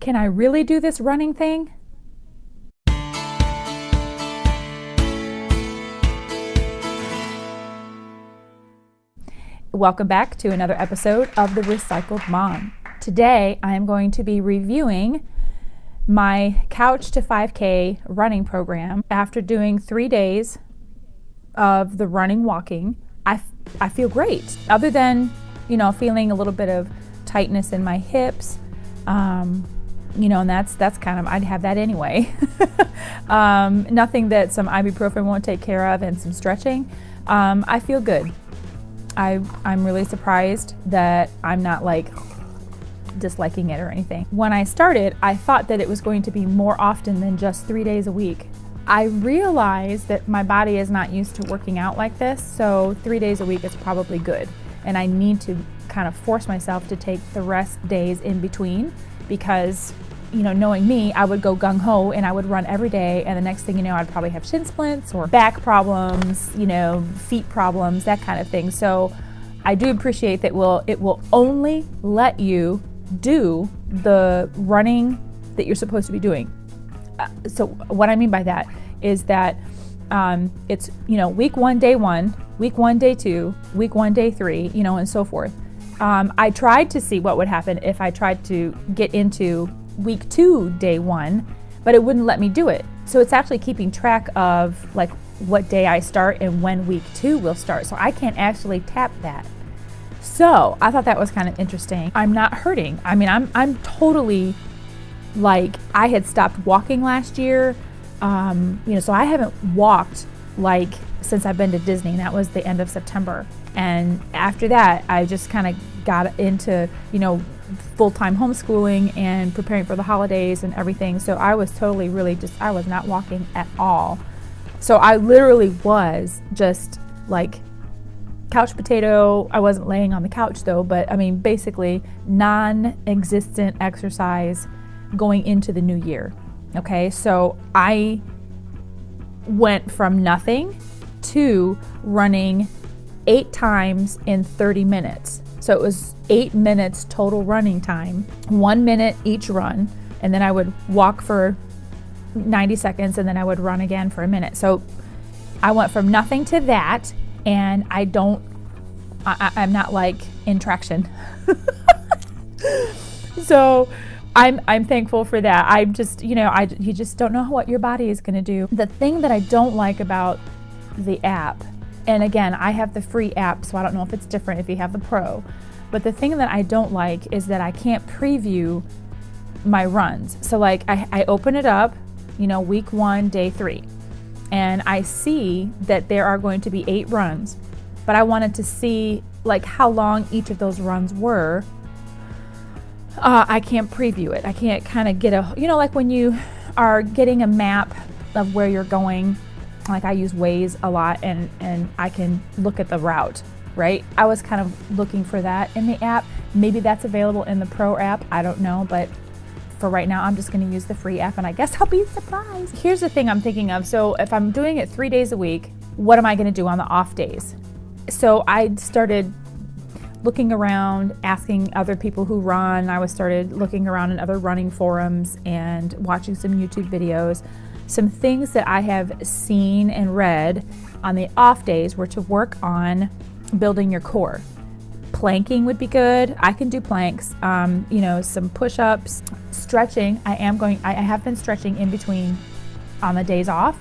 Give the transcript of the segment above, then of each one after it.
Can I really do this running thing? Welcome back to another episode of The Recycled Mom. Today I am going to be reviewing my Couch to 5K running program. After doing 3 days of the running walking, I feel great. Other than, feeling a little bit of tightness in my hips, and that's kind of, I'd have that anyway. Nothing that some ibuprofen won't take care of, and some stretching. I feel good. I'm really surprised that I'm not disliking it or anything. When I started, I thought that it was going to be more often than just 3 days a week. I realized that my body is not used to working out like this, so 3 days a week is probably good. And I need to kind of force myself to take the rest days in between, because knowing me, I would go gung-ho and I would run every day, and the next thing you know, I'd probably have shin splints or back problems, feet problems, that kind of thing. So I do appreciate that it will only let you do the running that you're supposed to be doing. So what I mean by that is that it's week 1, day 1, week 1, day 2, week 1, day 3, and so forth. I tried to see what would happen if I tried to get into week 2, day 1, but it wouldn't let me do it. So it's actually keeping track of what day I start and when week 2 will start. So I can't actually tap that. So I thought that was kind of interesting. I'm not hurting. I mean, I'm totally I had stopped walking last year. So I haven't walked since I've been to Disney, and that was the end of September. And after that, I just kind of got into, full-time homeschooling and preparing for the holidays and everything. So I was totally I was not walking at all. So I literally was just couch potato. I wasn't laying on the couch though, but I mean, basically non-existent exercise going into the new year. Okay. So I went from nothing to running 8 times in 30 minutes. So it was 8 minutes total running time, 1 minute each run, and then I would walk for 90 seconds, and then I would run again for a minute. So I went from nothing to that, and I'm not in traction. So I'm thankful for that. I'm just, you just don't know what your body is going to do. The thing that I don't like about the app, and again, I have the free app, so I don't know if it's different if you have the pro, but the thing that I don't like is that I can't preview my runs. So I open it up, week 1, day 3, and I see that there are going to be 8 runs, but I wanted to see how long each of those runs were. I can't preview it. I can't kind of get when you are getting a map of where you're going, I use Waze a lot, and I can look at the route, right? I was kind of looking for that in the app. Maybe that's available in the Pro app. I don't know, but for right now, I'm just going to use the free app, and I guess I'll be surprised. Here's the thing I'm thinking of. So if I'm doing it 3 days a week, what am I going to do on the off days? So I started looking around, asking other people who run. I started looking around in other running forums and watching some YouTube videos. Some things that I have seen and read on the off days were to work on building your core. Planking would be good. I can do planks, some push-ups, stretching. I have been stretching in between on the days off.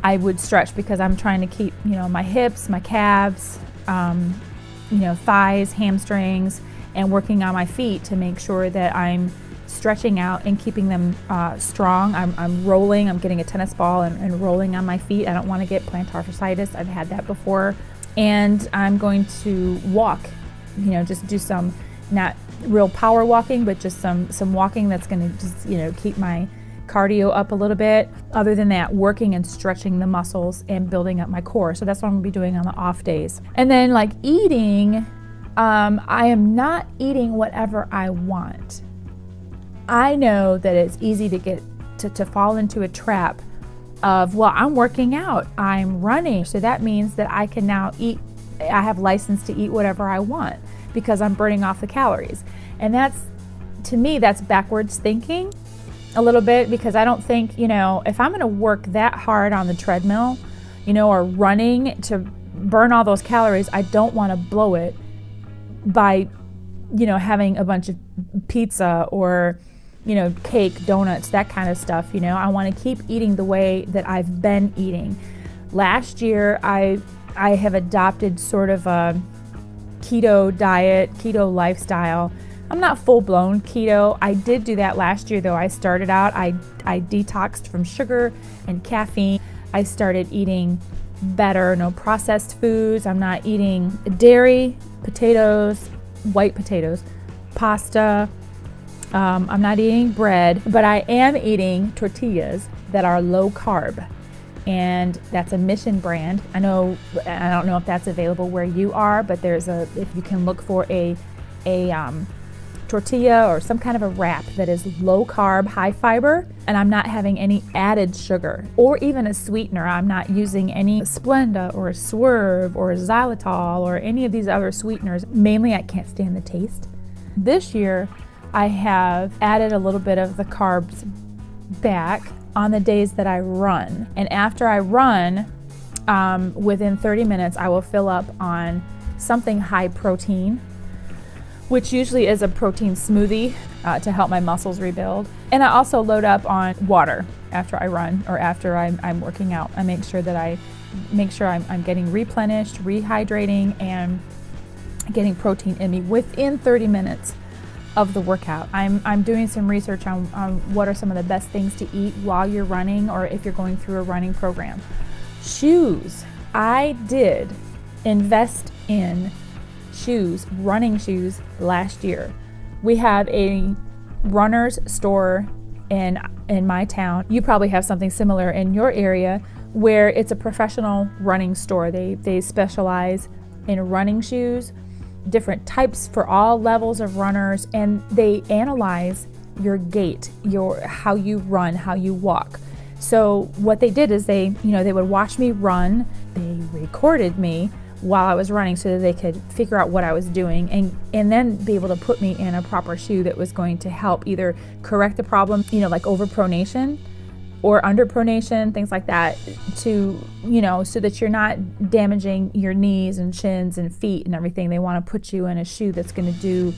I would stretch because I'm trying to keep, my hips, my calves, thighs, hamstrings, and working on my feet to make sure that I'm stretching out and keeping them strong. I'm rolling. I'm getting a tennis ball and rolling on my feet. I don't want to get plantar fasciitis. I've had that before. And I'm going to walk, just do some, not real power walking, but just some walking that's going to just, keep my cardio up a little bit. Other than that, working and stretching the muscles and building up my core. So that's what I'm gonna be doing on the off days. And then eating, I am not eating whatever I want. I know that it's easy to get to fall into a trap of, well, I'm working out, I'm running, so that means that I can now eat, I have license to eat whatever I want because I'm burning off the calories. And that's, to me, that's backwards thinking a little bit, because I don't think, if I'm going to work that hard on the treadmill, or running to burn all those calories, I don't want to blow it by, having a bunch of pizza or, cake, donuts, that kind of stuff. I want to keep eating the way that I've been eating. Last year, I have adopted sort of a keto diet, keto lifestyle. I'm not full-blown keto. I did do that last year, though. I started out, I detoxed from sugar and caffeine. I started eating better, no processed foods. I'm not eating dairy, potatoes, white potatoes, pasta. I'm not eating bread, but I am eating tortillas that are low carb. And that's a Mission brand. I don't know if that's available where you are, but if you can look for a tortilla or some kind of a wrap that is low carb, high fiber, and I'm not having any added sugar or even a sweetener. I'm not using any Splenda or Swerve or xylitol or any of these other sweeteners. Mainly, I can't stand the taste. This year, I have added a little bit of the carbs back on the days that I run. And after I run, within 30 minutes, I will fill up on something high protein, which usually is a protein smoothie to help my muscles rebuild. And I also load up on water after I run or after I'm working out. I make sure I'm getting replenished, rehydrating, and getting protein in me within 30 minutes of the workout. I'm doing some research on what are some of the best things to eat while you're running or if you're going through a running program. Shoes. I did invest in shoes, running shoes, last year. We have a runner's store in my town. You probably have something similar in your area where it's a professional running store. They specialize in running shoes, different types for all levels of runners, and they analyze your gait, how you run, how you walk. So what they did is they would watch me run, they recorded me while I was running so that they could figure out what I was doing and then be able to put me in a proper shoe that was going to help either correct the problem, like overpronation or underpronation, things like that, to, so that you're not damaging your knees and shins and feet and everything. They want to put you in a shoe that's going to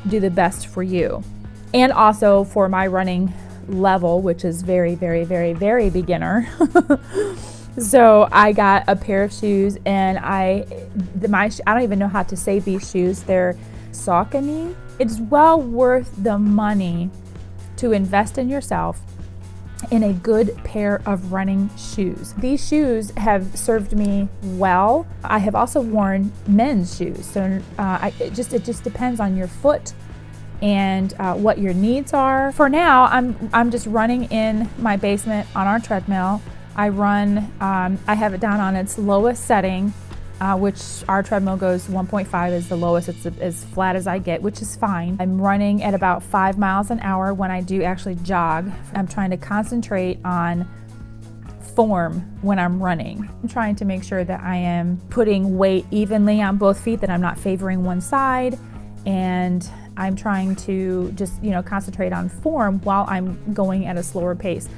do the best for you. And also for my running level, which is very, very, very, very beginner. So I got a pair of shoes, and I don't even know how to say these shoes. They're Saucony. It's well worth the money to invest in yourself in a good pair of running shoes. These shoes have served me well. I have also worn men's shoes, so it just depends on your foot and what your needs are. For now, I'm just running in my basement on our treadmill. I run, I have it down on its lowest setting, which our treadmill goes 1.5 is the lowest. It's as flat as I get, which is fine. I'm running at about 5 miles an hour when I do actually jog. I'm trying to concentrate on form when I'm running. I'm trying to make sure that I am putting weight evenly on both feet, that I'm not favoring one side, and I'm trying to just, concentrate on form while I'm going at a slower pace.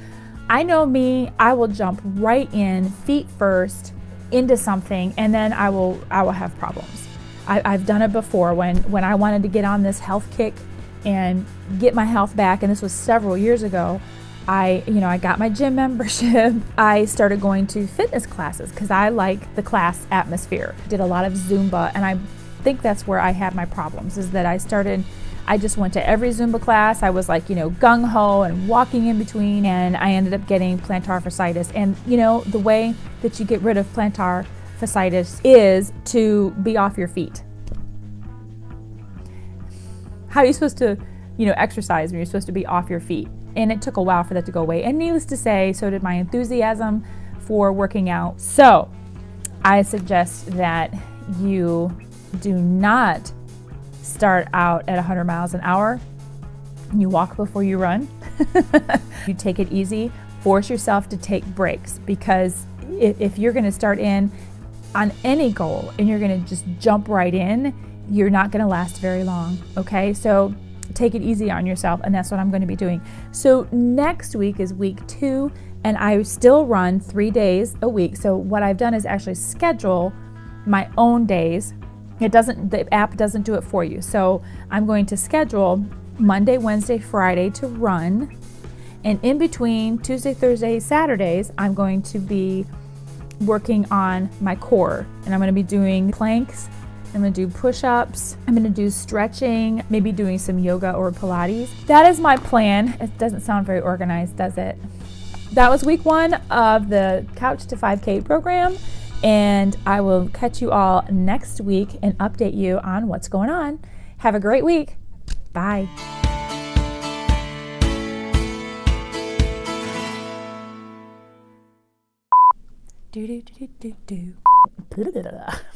I know me, I will jump right in, feet first, into something, and then I will have problems. I've done it before when I wanted to get on this health kick and get my health back, and this was several years ago. I got my gym membership. I started going to fitness classes because I like the class atmosphere. Did a lot of Zumba, and I think that's where I had my problems, is that I just went to every Zumba class. I was like, gung-ho and walking in between, and I ended up getting plantar fasciitis. And, the way that you get rid of plantar fasciitis is to be off your feet. How are you supposed to, exercise when you're supposed to be off your feet? And it took a while for that to go away. And needless to say, so did my enthusiasm for working out. So I suggest that you do not start out at 100 miles an hour. You walk before you run. You take it easy. Force yourself to take breaks, because if you're going to start in on any goal and you're going to just jump right in, you're not going to last very long. Okay, so take it easy on yourself, and that's what I'm going to be doing. So next week is week 2, and I still run 3 days a week. So what I've done is actually schedule my own days. The app doesn't do it for you. So I'm going to schedule Monday, Wednesday, Friday to run, and in between Tuesday, Thursday, Saturdays, I'm going to be working on my core, and I'm going to be doing planks. I'm going to do push-ups. I'm going to do stretching, maybe doing some yoga or Pilates. That is my plan. It doesn't sound very organized, does it? That was week 1 of the Couch to 5K program, and I will catch you all next week and update you on what's going on. Have a great week. Bye. Do do do do do do.